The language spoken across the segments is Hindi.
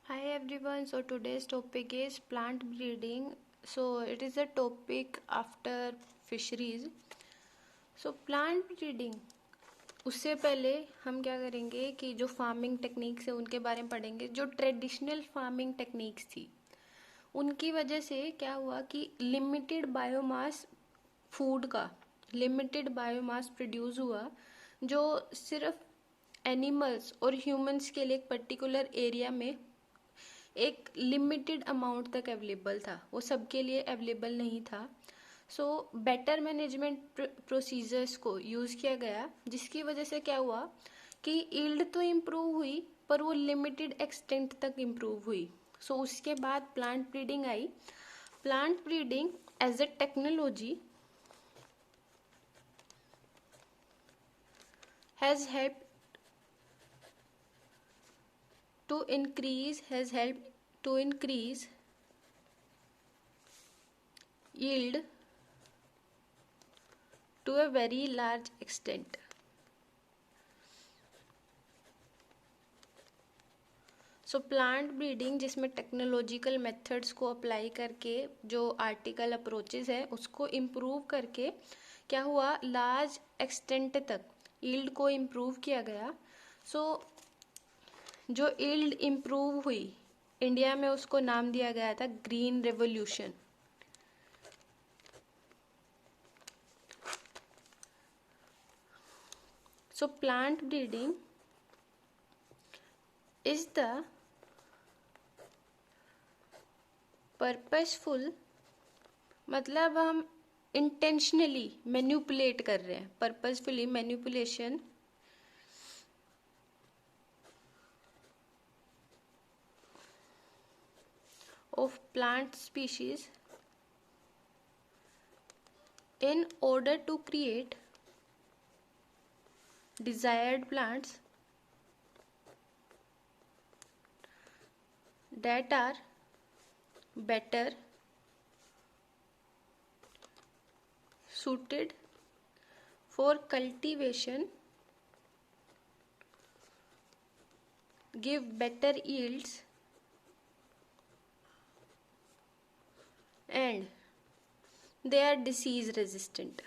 Hi everyone, so today's topic is plant breeding. So it is a topic after fisheries. So plant breeding, उससे पहले हम क्या करेंगे कि जो फार्मिंग टेक्निक्स है उनके बारे में पढ़ेंगे। जो ट्रेडिशनल फार्मिंग टेक्निक्स थी उनकी वजह से क्या हुआ कि लिमिटेड बायोमास फूड का लिमिटेड बायोमास प्रोड्यूस हुआ, जो सिर्फ एनिमल्स और ह्यूमंस के लिए एक पर्टिकुलर एरिया में एक लिमिटेड अमाउंट तक अवेलेबल था, वो सबके लिए अवेलेबल नहीं था। सो बेटर मैनेजमेंट प्रोसीजर्स को यूज़ किया गया, जिसकी वजह से क्या हुआ कि यील्ड तो इम्प्रूव हुई पर वो लिमिटेड एक्सटेंट तक इम्प्रूव हुई। सो उसके बाद प्लांट ब्रीडिंग आई। Plant breeding as a technology has helped has helped to increase yield to a very large extent. So plant breeding, जिसमें टेक्नोलॉजिकल मेथड्स को अप्लाई करके जो आर्टिकल अप्रोचेस है उसको इम्प्रूव करके क्या हुआ, लार्ज एक्सटेंट तक यील्ड को इम्प्रूव किया गया। सो जो यील्ड इम्प्रूव हुई इंडिया में उसको नाम दिया गया था green revolution. So plant breeding is the purposeful, मतलब हम इंटेंशनली मैन्युपुलेट कर रहे हैं, purposefully manipulation of plant species in order to create desired plants that are better suited for cultivation, give better yields, and they are disease resistant.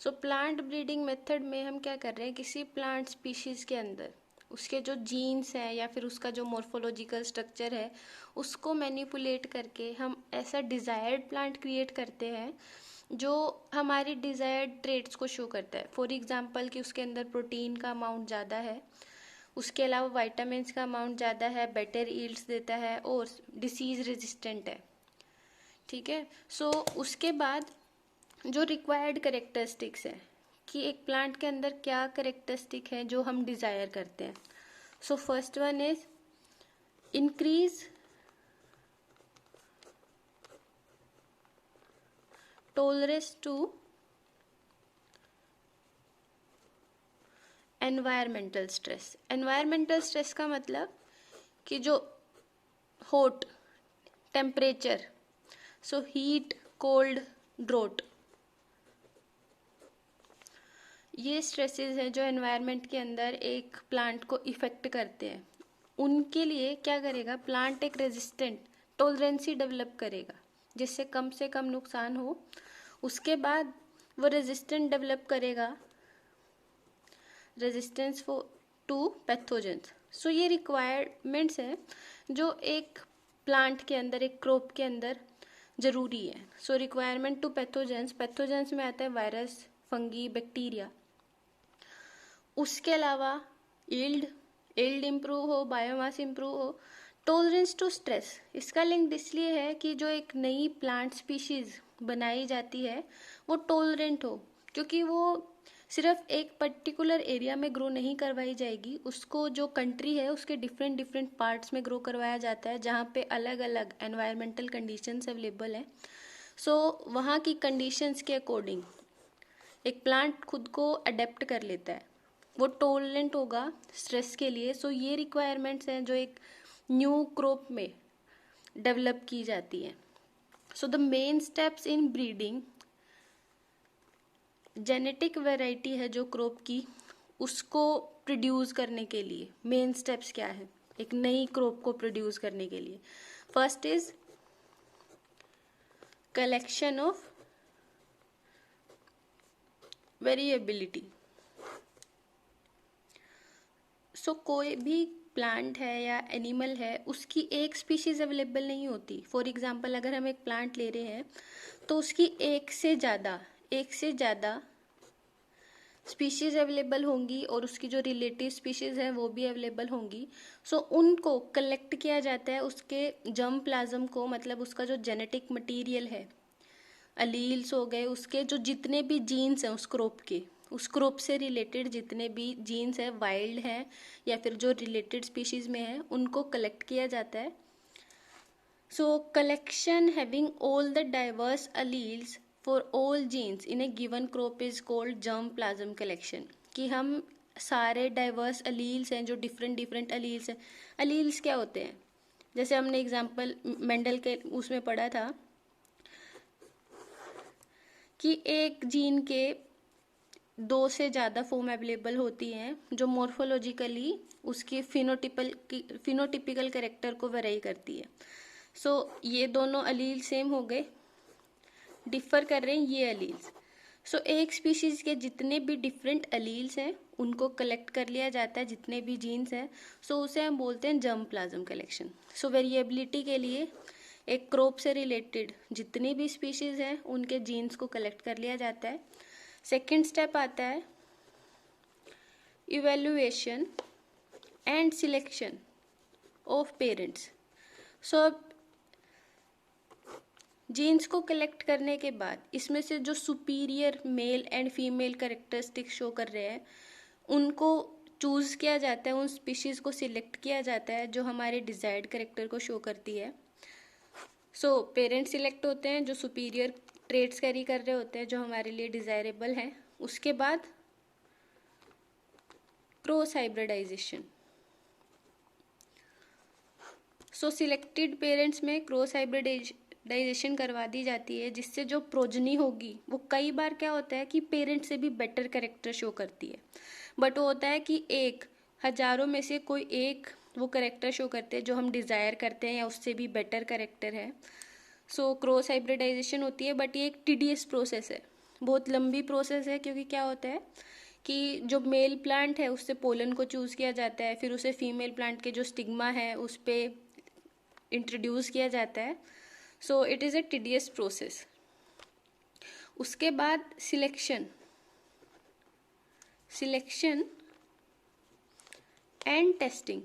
So plant breeding method में हम क्या कर रहे हैं, किसी प्लांट स्पीशीज के अंदर उसके जो जीन्स हैं या फिर उसका जो मॉर्फोलॉजिकल स्ट्रक्चर है उसको मैनिपुलेट करके हम ऐसा डिज़ायर्ड प्लांट क्रिएट करते हैं जो हमारी डिज़ायर्ड ट्रेट्स को शो करता है। फॉर एग्जांपल कि उसके अंदर प्रोटीन का अमाउंट ज़्यादा है, उसके अलावा वाइटामिन्स का अमाउंट ज़्यादा है, बेटर यील्ड्स देता है और डिसीज़ रेजिस्टेंट है। ठीक है। सो उसके बाद जो रिक्वायर्ड करेक्टरिस्टिक्स है कि एक प्लांट के अंदर क्या करेक्टरिस्टिक है जो हम डिज़ायर करते हैं। So first one is increase tolerance to environmental stress. Environmental stress का मतलब कि जो hot temperature, so heat, cold, drought, ये स्ट्रेसेस हैं जो एनवायरनमेंट के अंदर एक प्लांट को इफ़ेक्ट करते हैं। उनके लिए क्या करेगा, प्लांट एक रेजिस्टेंट टॉलरेंसी डेवलप करेगा जिससे कम से कम नुकसान हो। उसके बाद वो रेजिस्टेंट डेवलप करेगा, रेजिस्टेंस टू पैथोजेंस। सो ये रिक्वायरमेंट्स हैं जो एक प्लांट के अंदर, एक क्रॉप के अंदर ज़रूरी है। सो रिक्वायरमेंट टू पैथोजेंस, पैथोजेंस में आता है वायरस, फंगी, बैक्टीरिया। उसके अलावा यील्ड इम्प्रूव हो, बायोमास इम्प्रूव हो, टॉलरेंस टू स्ट्रेस। इसका लिंक इसलिए है कि जो एक नई प्लांट स्पीशीज बनाई जाती है वो टॉलरेंट हो, क्योंकि वो सिर्फ एक पर्टिकुलर एरिया में ग्रो नहीं करवाई जाएगी, उसको जो कंट्री है उसके डिफरेंट डिफरेंट पार्ट्स में ग्रो करवाया जाता है जहाँ पे अलग अलग एनवायरमेंटल कंडीशंस अवेलेबल हैं। सो वहाँ की कंडीशंस के अकॉर्डिंग एक प्लांट खुद को अडेप्ट कर लेता है, वो टॉलरेंट होगा स्ट्रेस के लिए। सो ये रिक्वायरमेंट्स हैं जो एक न्यू क्रॉप में डेवलप की जाती हैं। So the main steps in breeding, genetic variety है जो क्रॉप की उसको प्रोड्यूस करने के लिए मेन स्टेप्स क्या है एक नई क्रॉप को प्रोड्यूस करने के लिए? First is collection of variability. So कोई भी प्लांट है या एनिमल है उसकी एक स्पीशीज अवेलेबल नहीं होती। फॉर एग्जांपल अगर हम एक प्लांट ले रहे हैं तो उसकी एक से ज़्यादा स्पीशीज अवेलेबल होंगी और उसकी जो रिलेटिव स्पीशीज हैं वो भी अवेलेबल होंगी। सो उनको कलेक्ट किया जाता है, उसके जर्म प्लाज्म को, मतलब उसका जो जेनेटिक मटेरियल है, अलील्स हो गए, उसके जो जितने भी जीन्स हैं उस क्रॉप से रिलेटेड जितने भी जीन्स हैं, वाइल्ड हैं या फिर जो रिलेटेड स्पीशीज में है, उनको कलेक्ट किया जाता है। So collection having all the diverse alleles for all genes in a given crop is called germplasm collection. कि हम सारे डाइवर्स अलील्स हैं, जो डिफरेंट अलील्स हैं। अलील्स क्या होते हैं? जैसे हमने एग्जाम्पल मेंडल के उसमें पढ़ा था कि एक जीन के 2 से ज़्यादा फॉर्म अवेलेबल होती हैं जो मॉर्फोलॉजिकली उसकी फिनोटिपिकल कैरेक्टर को वेरी करती है। सो ये दोनों अलील सेम हो गए, डिफर कर रहे हैं ये अलील्स। सो एक स्पीशीज के जितने भी डिफरेंट अलील्स हैं उनको कलेक्ट कर लिया जाता है, जितने भी जीन्स हैं। सो उसे हम बोलते हैं जर्म प्लाज्म कलेक्शन। सो वेरिएबिलिटी के लिए एक क्रॉप से रिलेटेड जितनी भी स्पीशीज हैं उनके जीन्स को कलेक्ट कर लिया जाता है। सेकेंड स्टेप आता है evaluation and selection of parents. So अब जीन्स को कलेक्ट करने के बाद इसमें से जो superior male and female characteristics show कर रहे हैं उनको चूज़ किया जाता है, उन स्पीशीज़ को सिलेक्ट किया जाता है जो हमारे डिजायर्ड कैरेक्टर को शो करती है। सो पेरेंट्स सिलेक्ट होते हैं जो सुपीरियर ट्रेट्स कैरी कर रहे होते हैं, जो हमारे लिए डिजायरेबल हैं। उसके बाद क्रॉस हाइब्रिडाइजेशन। सो सिलेक्टेड पेरेंट्स में क्रॉस हाइब्रिडाइजेशन करवा दी जाती है, जिससे जो प्रोजनी होगी वो कई बार क्या होता है कि पेरेंट से भी बेटर कैरेक्टर शो करती है, बट वो होता है कि एक हजारों में से कोई एक वो कैरेक्टर शो करते हैं जो हम डिज़ायर करते हैं या उससे भी बेटर कैरेक्टर है। सो क्रॉस हाइब्रिडाइजेशन होती है, बट ये एक टीडियस प्रोसेस है, बहुत लंबी प्रोसेस है। क्योंकि क्या होता है कि जो मेल प्लांट है उससे पोलन को चूज़ किया जाता है, फिर उसे फीमेल प्लांट के जो स्टिग्मा है उस पर इंट्रोड्यूस किया जाता है। So it is a tedious process. उसके बाद selection and testing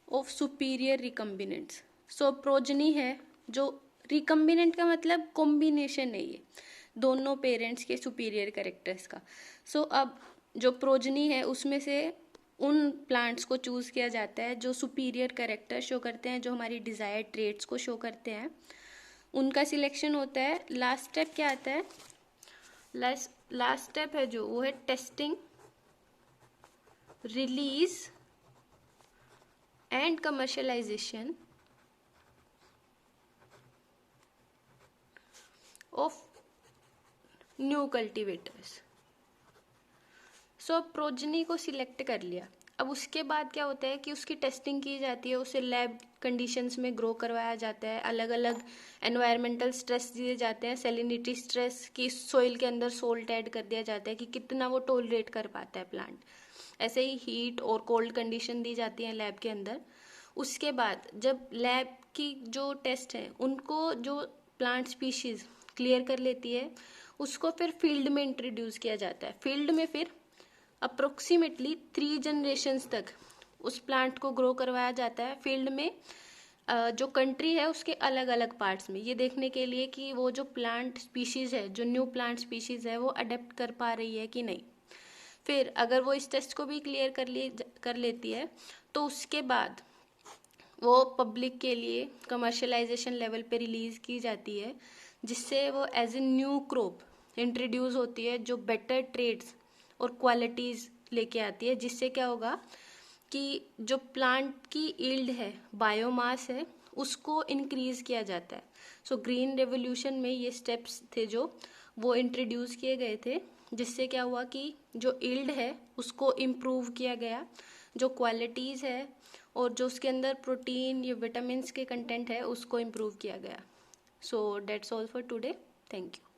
of superior recombinants. So progeny है जो रिकम्बिनेंट का मतलब कॉम्बिनेशन है, ये दोनों पेरेंट्स के सुपीरियर कैरेक्टर्स का। सो अब जो प्रोजनी है उसमें से उन प्लांट्स को चूज़ किया जाता है जो सुपीरियर कैरेक्टर शो करते हैं, जो हमारी डिज़ायर्ड ट्रेट्स को शो करते हैं, उनका सिलेक्शन होता है। लास्ट स्टेप क्या आता है? लास्ट स्टेप है जो वो है testing, release and commercialisation of new cultivators. So progeny को सिलेक्ट कर लिया, अब उसके बाद क्या होता है कि उसकी टेस्टिंग की जाती है, उसे लैब कंडीशंस में ग्रो करवाया जाता है, अलग अलग एनवायरमेंटल स्ट्रेस दिए जाते हैं, सैलिनिटी स्ट्रेस की सॉइल के अंदर सोल्ट ऐड कर दिया जाता है कि कितना वो टॉलरेट कर पाता है प्लांट। ऐसे ही हीट और कोल्ड कंडीशन दी जाती है लैब के अंदर। उसके बाद जब लैब की जो टेस्ट है उनको जो प्लांट स्पीशीज क्लियर कर लेती है, उसको फिर फील्ड में इंट्रोड्यूस किया जाता है। फील्ड में फिर अप्रोक्सीमेटली 3 जनरेशन्स तक उस प्लांट को ग्रो करवाया जाता है फील्ड में, जो कंट्री है उसके अलग अलग पार्ट्स में, ये देखने के लिए कि वो जो प्लांट स्पीशीज़ है, जो न्यू प्लांट स्पीशीज़ है, वो अडेप्ट कर पा रही है कि नहीं। फिर अगर वो इस टेस्ट को भी क्लियर कर लेती है तो उसके बाद वो पब्लिक के लिए कमर्शलाइजेशन लेवल पे रिलीज़ की जाती है, जिससे वो as a new crop introduce होती है जो बेटर ट्रेड्स और क्वालिटीज़ लेके आती है, जिससे क्या होगा कि जो प्लांट की यील्ड है, बायोमास है, उसको इंक्रीज किया जाता है। सो ग्रीन रेवोल्यूशन में ये स्टेप्स थे जो वो इंट्रोड्यूस किए गए थे जिससे क्या हुआ कि जो यील्ड है उसको इम्प्रूव किया गया, जो क्वालिटीज़ है और जो उसके अंदर प्रोटीन या विटामिन्स के कंटेंट है उसको इम्प्रूव किया गया। So that's all for today, thank you.